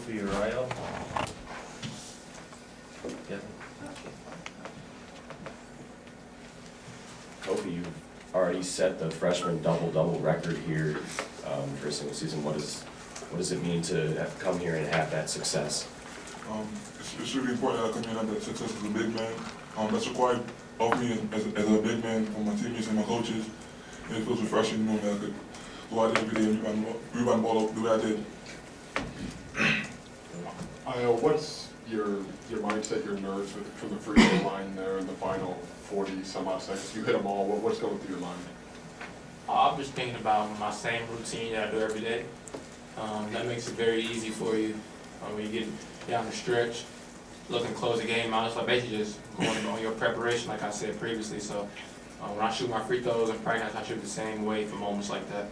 Kofi or Ayo? Yeah. Kofi, you've already set the freshman double-double record here for a single season. What does it mean to have come here and have that success? It's really important that I come here and have that success as a big man. That's required of me as a big man from my teammates and my coaches. And it feels refreshing knowing that I could go out there every day and rebound the ball the way I did. What's your mindset, your nerves from the free throw line there in the final 40 some odd seconds? You hit them all. What's going through your mind? I'm just thinking about my same routine that I do every day. That makes it very easy for you when you get down the stretch, looking to close the game out. So basically just going on your preparation, like I said previously. So when I shoot my free throws in practice, I shoot the same way for moments like that.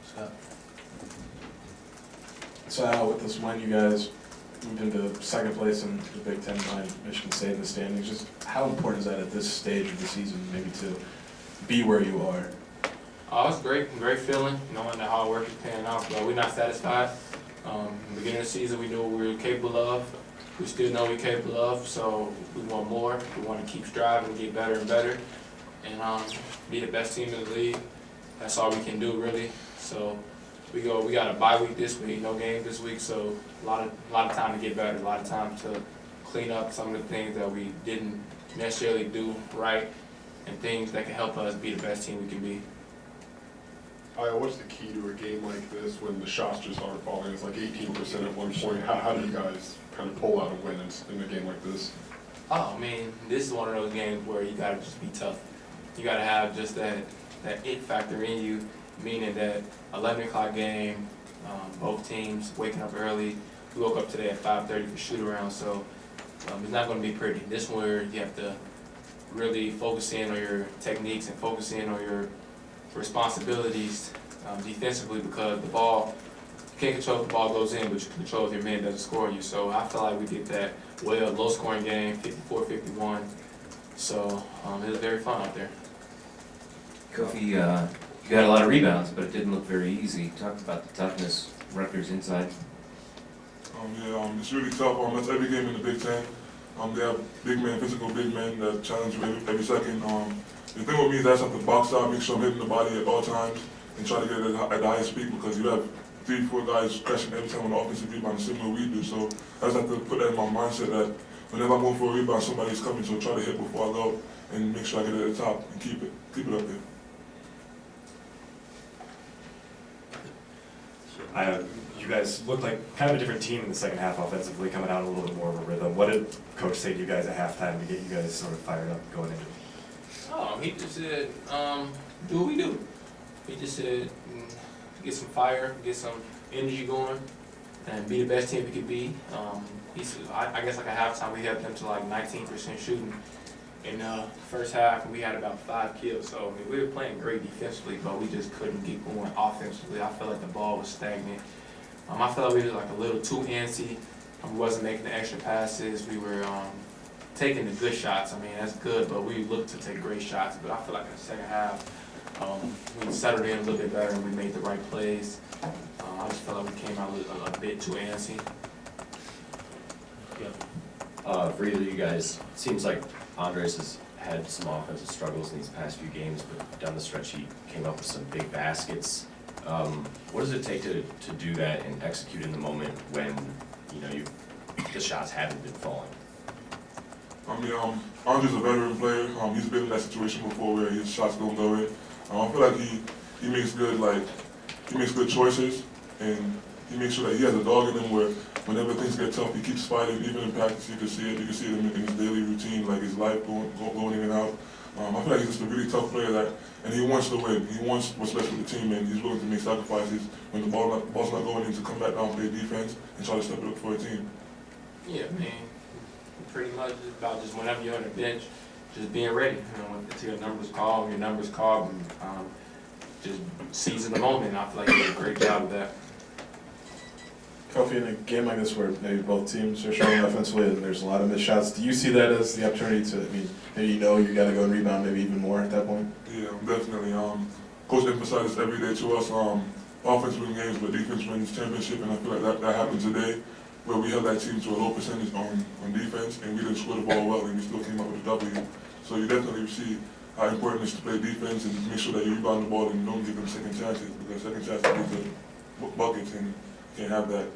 Scott? So with this win, you guys moved into second place in the Big Ten behind Michigan State in the standings. Just how important is that at this stage of the season, maybe to be where you are? It's great feeling, knowing that hard work is paying off, but we're not satisfied. In the beginning of the season, we knew what we were capable of. We still know we're capable of, so we want more. We want to keep striving and get better and better, and be the best team in the league. That's all we can do, really. So we got a bye week this week, no game this week, so a lot of time to get better, a lot of time to clean up some of the things that we didn't necessarily do right, and things that can help us be the best team we can be. What's the key to a game like this when the shots just aren't falling? It's like 18% at one point. How do you guys kind of pull out a win in a game like this? I mean, this is one of those games where you gotta just be tough. You gotta have just that it factor in you, meaning that 11 o'clock game, both teams waking up early. We woke up today at 5:30 for shoot around, so it's not gonna be pretty. This one where you have to really focus in on your techniques and focus in on your responsibilities defensively, because the ball, you can't control if the ball goes in, but you can control if your man doesn't score you. So I feel like we did that well, low scoring game, 54-51. So it was very fun out there. Kofi, you got a lot of rebounds, but it didn't look very easy. Talk about the toughness, Rutgers inside. It's really tough. That's every game in the Big Ten. They have big men, physical big men that challenge you every second. The thing with me is I just have to box out, make sure I'm hitting the body at all times, and try to get it at the highest speed, because you have 3-4 guys crashing every time on the offensive rebound, similar we do. So I just have to put that in my mindset that whenever I'm going for a rebound, somebody's coming, so try to hit before I go and make sure I get it at the top and keep it up there. You guys looked like kind of a different team in the second half offensively, coming out a little bit more of a rhythm. What did Coach say to you guys at halftime to get you guys sort of fired up going into it? He just said, do what we do. He just said, get some fire, get some energy going, and be the best team we could be. He said, I guess like at halftime, we helped them to like 19% shooting. In the first half, we had about 5 kills. So I mean, we were playing great defensively, but we just couldn't get going offensively. I felt like the ball was stagnant. I felt like we were like a little too antsy. We wasn't making the extra passes. We were taking the good shots. I mean, that's good, but we looked to take great shots. But I feel like in the second half, we settled in a little bit better and we made the right plays. I just felt like we came out a bit too antsy. Yeah. For either of you guys, it seems like Andres has had some offensive struggles in these past few games, but down the stretch he came up with some big baskets. What does it take to do that and execute in the moment when the shots haven't been falling? Andre's a veteran player. He's been in that situation before where his shots don't go in. I feel like he makes good choices, and he makes sure that he has a dog in him where whenever things get tough, he keeps fighting. Even in practice, you can see it. You can see it in his daily routine, like his life going in and out. I feel like he's just a really tough player and he wants to win. He wants what's best for the team, and he's willing to make sacrifices when the ball's not going in to come back down, play defense, and try to step it up for a team. Yeah, man. Pretty much it's about just whenever you're on the bench, just being ready. Until your number's called, and just seizing the moment. And I feel like he did a great job of that. Kofi, in a game like this where maybe both teams are struggling offensively and there's a lot of missed shots, do you see that as the opportunity to, maybe you got to go and rebound maybe even more at that point? Yeah, definitely. Coach emphasizes every day to us, offense wins games, but defense wins championship, and I feel like that happened today, where we held that team to a low percentage on defense, and we didn't score the ball well, and we still came up with a W. So you definitely see how important it is to play defense and make sure that you rebound the ball and you don't give them second chances, because second chances lead to buckets, and you can't have that.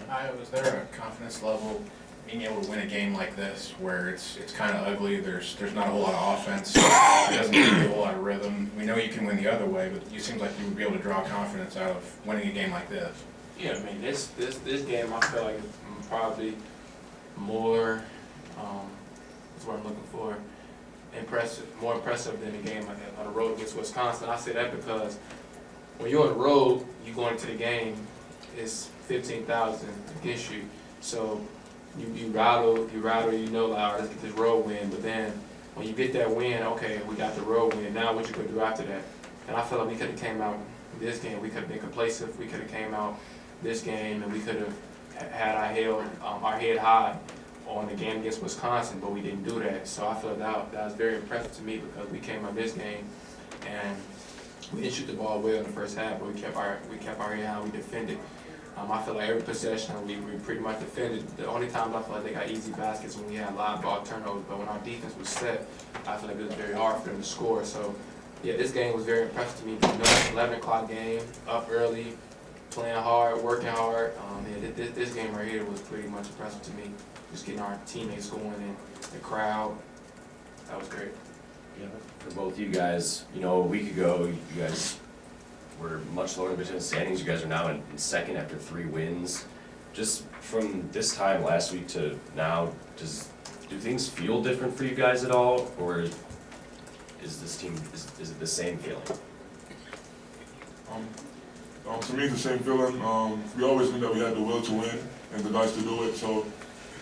Ayo, is there a confidence level being able to win a game like this where it's kind of ugly, there's not a whole lot of offense, it doesn't give you a whole lot of rhythm? We know you can win the other way, but you seem like you would be able to draw confidence out of winning a game like this. Yeah, I mean, this game, I feel like it's probably more, what's what I'm looking for, more impressive than a game like that on the road against Wisconsin. I say that because when you're on the road, you go into the game, it's 15,000 against you. So you rattle, you know, like, all right, let's get this road win. But then when you get that win, okay, we got the road win. Now what you gonna do after that? And I feel like we could have came out this game. We could have been complacent. We could have came out this game and we could have had our head high on the game against Wisconsin, but we didn't do that. So I feel that was very impressive to me because we came out this game and we didn't shoot the ball well in the first half, but we kept our head high. We defended. I feel like every possession we pretty much defended. The only time I feel like they got easy baskets when we had live ball turnovers, but when our defense was set, I feel like it was very hard for them to score. So yeah, this game was very impressive to me. 11 o'clock game, up early, playing hard, working hard. Yeah, this game right here was pretty much impressive to me. Just getting our teammates going and the crowd, that was great. Yeah, for both you guys, you know, a week ago, you guys were much lower in the standings. You guys are now in second after 3 wins. Just from this time last week to now, do things feel different for you guys at all, or is this team, is it the same feeling? To me, it's the same feeling. We always knew that we had the will to win and the guys to do it. So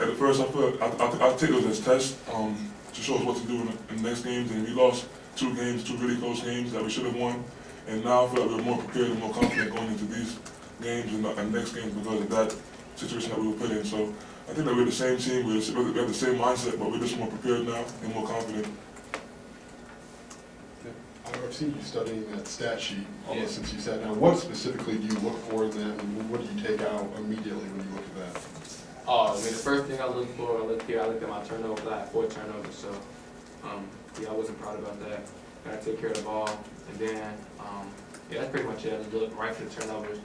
at first, I feel like I take those as tests to show us what to do in the next games. And we lost 2 games, 2 really close games that we should have won. And now I feel like we're more prepared and more confident going into these games and next games because of that situation that we were put in. So I think that we're the same team. We have the same mindset, but we're just more prepared now and more confident. I've seen you studying that stat sheet almost since you sat down. What specifically do you look for in that, and what do you take out immediately when you look at that? I mean, the first thing I looked for, I looked at my turnovers. I had 4 turnovers, so yeah, I wasn't proud about that. Gotta take care of the ball, and then yeah, that's pretty much it. I just look right for the turnovers.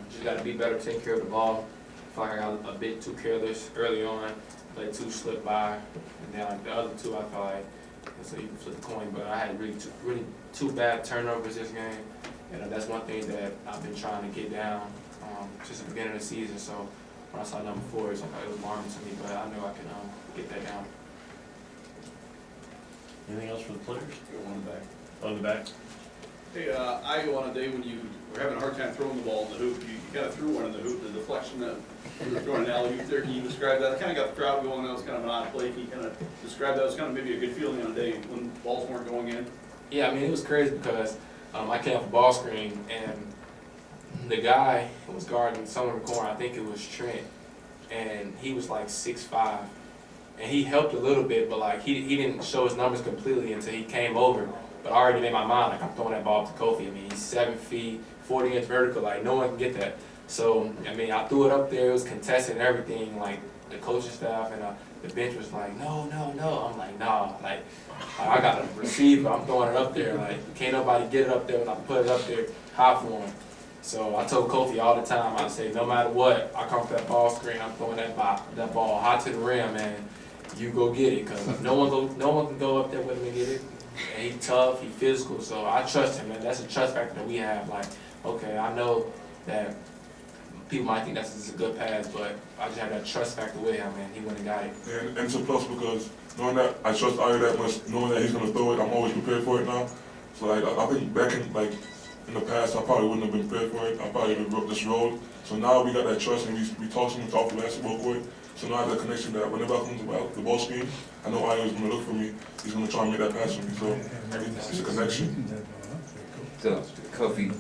Just gotta be better taking care of the ball. I feel like I got a bit too careless early on, let 2 slip by, and then like the other 2, I feel like, so you can flip the coin, but I had really 2 bad turnovers this game, and that's one thing that I've been trying to get down since the beginning of the season. So when I saw number 4, it was alarming to me, but I know I can get that down. Anything else for the players? On the back. On the back? Hey, Ayo, on a day when you were having a hard time throwing the ball in the hoop, you kind of threw one in the hoop, the deflection that you were throwing an alley-oop there. Can you describe that? It kind of got the crowd going. That was kind of an odd play. Can you kind of describe that? It was kind of maybe a good feeling on a day when balls weren't going in. Yeah, I mean, it was crazy because I came off a ball screen, and the guy who was guarding someone in the corner, I think it was Trent, and he was like 6'5", and he helped a little bit, but like he didn't show his numbers completely until he came over. But I already made my mind, like I'm throwing that ball up to Kofi. I mean, he's 7 feet, 40-inch vertical, like no one can get that. So, I mean, I threw it up there, it was contested and everything, like the coaching staff and the bench was like, no. I'm like, nah, like I got a receiver, I'm throwing it up there, like can't nobody get it up there when I put it up there high for him. So I told Kofi all the time, I say, no matter what, I come off that ball screen, I'm throwing that ball high to the rim, and you go get it, because no one can go up there with him and get it. And he's tough, he's physical, so I trust him, and that's a trust factor that we have. Like, okay, I know that people might think that's a good pass, but I just have that trust factor with him, and he went and got it. And it's a plus because knowing that I trust Ayo that much, knowing that he's gonna throw it, I'm always prepared for it now. So like I think back in the past, I probably wouldn't have been prepared for it. I probably would have just rolled. So now we got that trust, and we talk to him off the basketball court. So now I have that connection that whenever I come to the ball screen, I know Ayo is gonna look for me. He's gonna try and make that pass for me. So it's a connection. So, Kofi,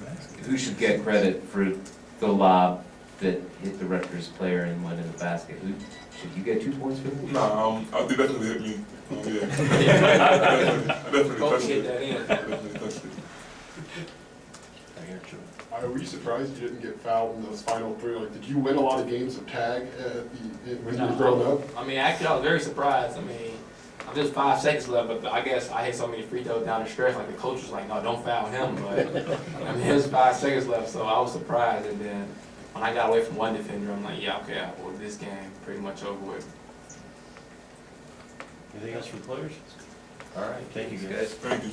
who should get credit for the lob that hit the Rutgers player and went in the basket? Should you get 2 points for that? Nah, they definitely hit me. Yeah. I definitely touched Kofi hit it. that in. I definitely touched it. here, too. Were you surprised you didn't get fouled in those final three? Like, did you win a lot of games of tag when you were growing up? I mean, actually, I was very surprised. I mean, there's 5 seconds left, but I guess I hit so many free throws down the stretch, like the coach was like, no, don't foul him. But I mean, there's 5 seconds left, so I was surprised. And then when I got away from one defender, I'm like, yeah, okay, well, this game pretty much over with. Anything else from players? All right, thank you, guys. Thank you.